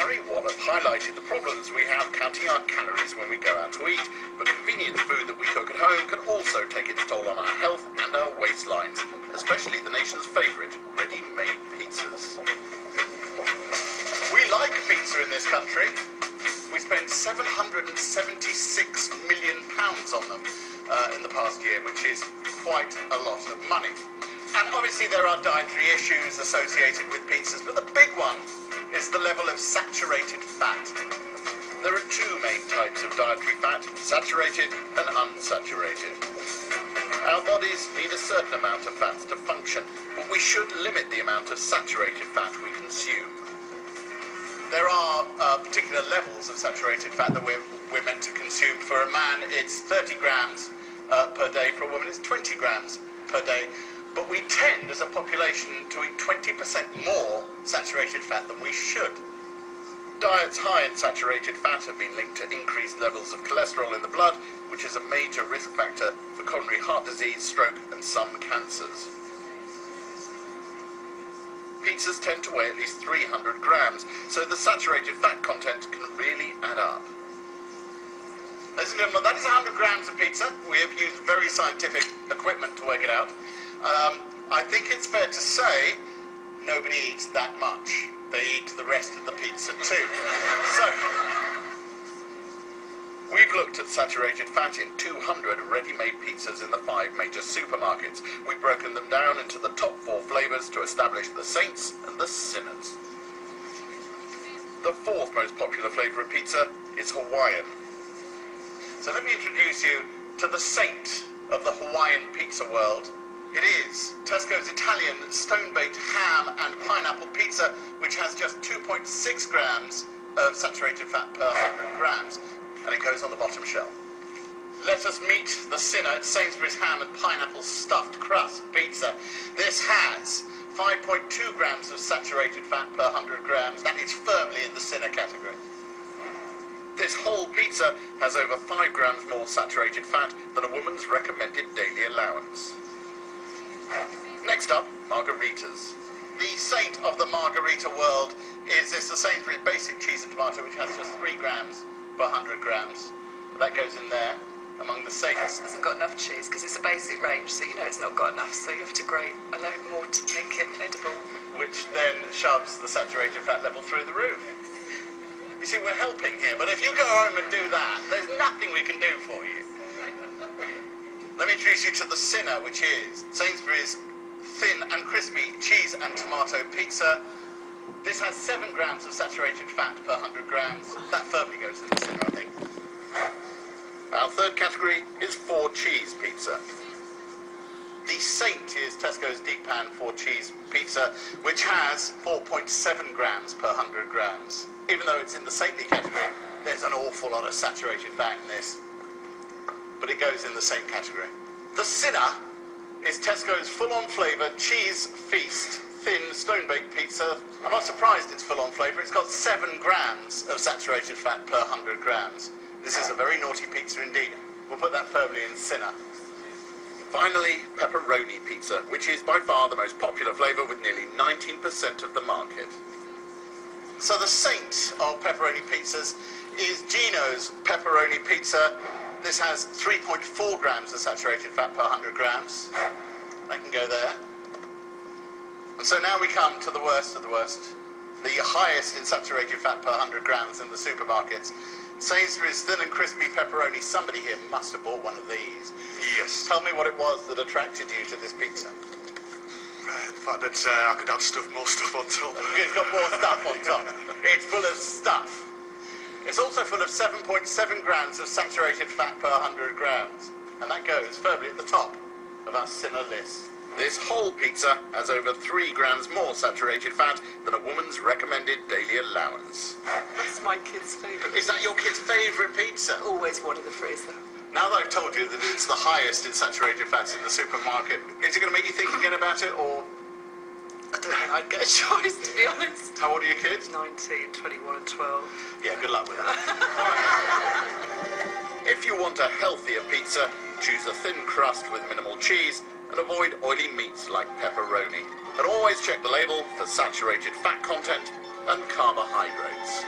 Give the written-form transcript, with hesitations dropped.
Curry Wallop highlighted the problems we have counting our calories when we go out to eat, but convenient food that we cook at home can also take its toll on our health and our waistlines, especially the nation's favourite ready-made pizzas. We like pizza in this country. We spent £776 million on them in the past year, which is quite a lot of money. And obviously there are dietary issues associated with pizzas, but the big one is the level of saturated fat. There are two main types of dietary fat, saturated and unsaturated. Our bodies need a certain amount of fats to function, but we should limit the amount of saturated fat we consume. There are particular levels of saturated fat that we're meant to consume. For a man, it's 30 grams per day. For a woman, it's 20 grams per day. But we tend, as a population, to eat 20% more saturated fat than we should. Diets high in saturated fat have been linked to increased levels of cholesterol in the blood, which is a major risk factor for coronary heart disease, stroke, and some cancers. Pizzas tend to weigh at least 300 grams, so the saturated fat content can really add up. Ladies and gentlemen, that is 100 grams of pizza. We have used very scientific equipment to work it out. I think it's fair to say nobody eats that much. They eat the rest of the pizza too. So, we've looked at saturated fat in 200 ready-made pizzas in the 5 major supermarkets. We've broken them down into the top 4 flavours to establish the saints and the sinners. The 4th most popular flavour of pizza is Hawaiian. So let me introduce you to the saint of the Hawaiian pizza world. It is Tesco's Italian stone-baked ham and pineapple pizza, which has just 2.6 grams of saturated fat per 100 grams, and it goes on the bottom shelf. Let us meet the sinner, Sainsbury's ham and pineapple stuffed crust pizza. This has 5.2 grams of saturated fat per 100 grams. That is firmly in the sinner category. This whole pizza has over 5 grams more saturated fat than a woman's recommended daily allowance. Next up, margaritas. The saint of the margarita world is the Sainsbury's basic cheese and tomato, which has just 3 grams per 100 grams. That goes in there among the saints. It hasn't got enough cheese because it's a basic range, so you know it's not got enough, so you have to grate a load more to make it edible. Which then shoves the saturated fat level through the roof. You see, we're helping here, but if you go home and do that, there's nothing we can do for you. Let me introduce you to the sinner, which is Sainsbury's thin and crispy cheese and tomato pizza. This has 7 grams of saturated fat per 100 grams. That firmly goes in the sinner, I think. Our 3rd category is 4 cheese pizza. The saint is Tesco's deep pan 4 cheese pizza, which has 4.7 grams per 100 grams. Even though it's in the saintly category, there's an awful lot of saturated fat in this. But it goes in the same category. The sinner is Tesco's full-on flavour cheese feast thin stone-baked pizza. I'm not surprised it's full-on flavour. It's got 7 grams of saturated fat per 100 grams. This is a very naughty pizza indeed. We'll put that firmly in sinner. Finally, pepperoni pizza, which is by far the most popular flavour with nearly 19% of the market. So the saint of pepperoni pizzas is Gino's pepperoni pizza. This has 3.4 grams of saturated fat per 100 grams. That can go there. And so now we come to the worst of the worst. The highest in saturated fat per 100 grams in the supermarkets. Sainsbury's thin and crispy pepperoni. Somebody here must have bought one of these. Yes. Tell me what it was that attracted you to this pizza. The fact that I could add more stuff on top. It's got more stuff on top. It's full of stuff. It's also full of 7.7 grams of saturated fat per 100 grams. And that goes firmly at the top of our sinner list. This whole pizza has over 3 grams more saturated fat than a woman's recommended daily allowance. That's my kid's favourite. Is that your kid's favourite pizza? Always one in the freezer. Now that I've told you that it's the highest in saturated fats in the supermarket, is it going to make you think again about it, or...? I don't think I'd get a choice, to be honest. How old are your kids? 19, 21 and 12. Yeah, good luck with that. If you want a healthier pizza, choose a thin crust with minimal cheese and avoid oily meats like pepperoni. And always check the label for saturated fat content and carbohydrates.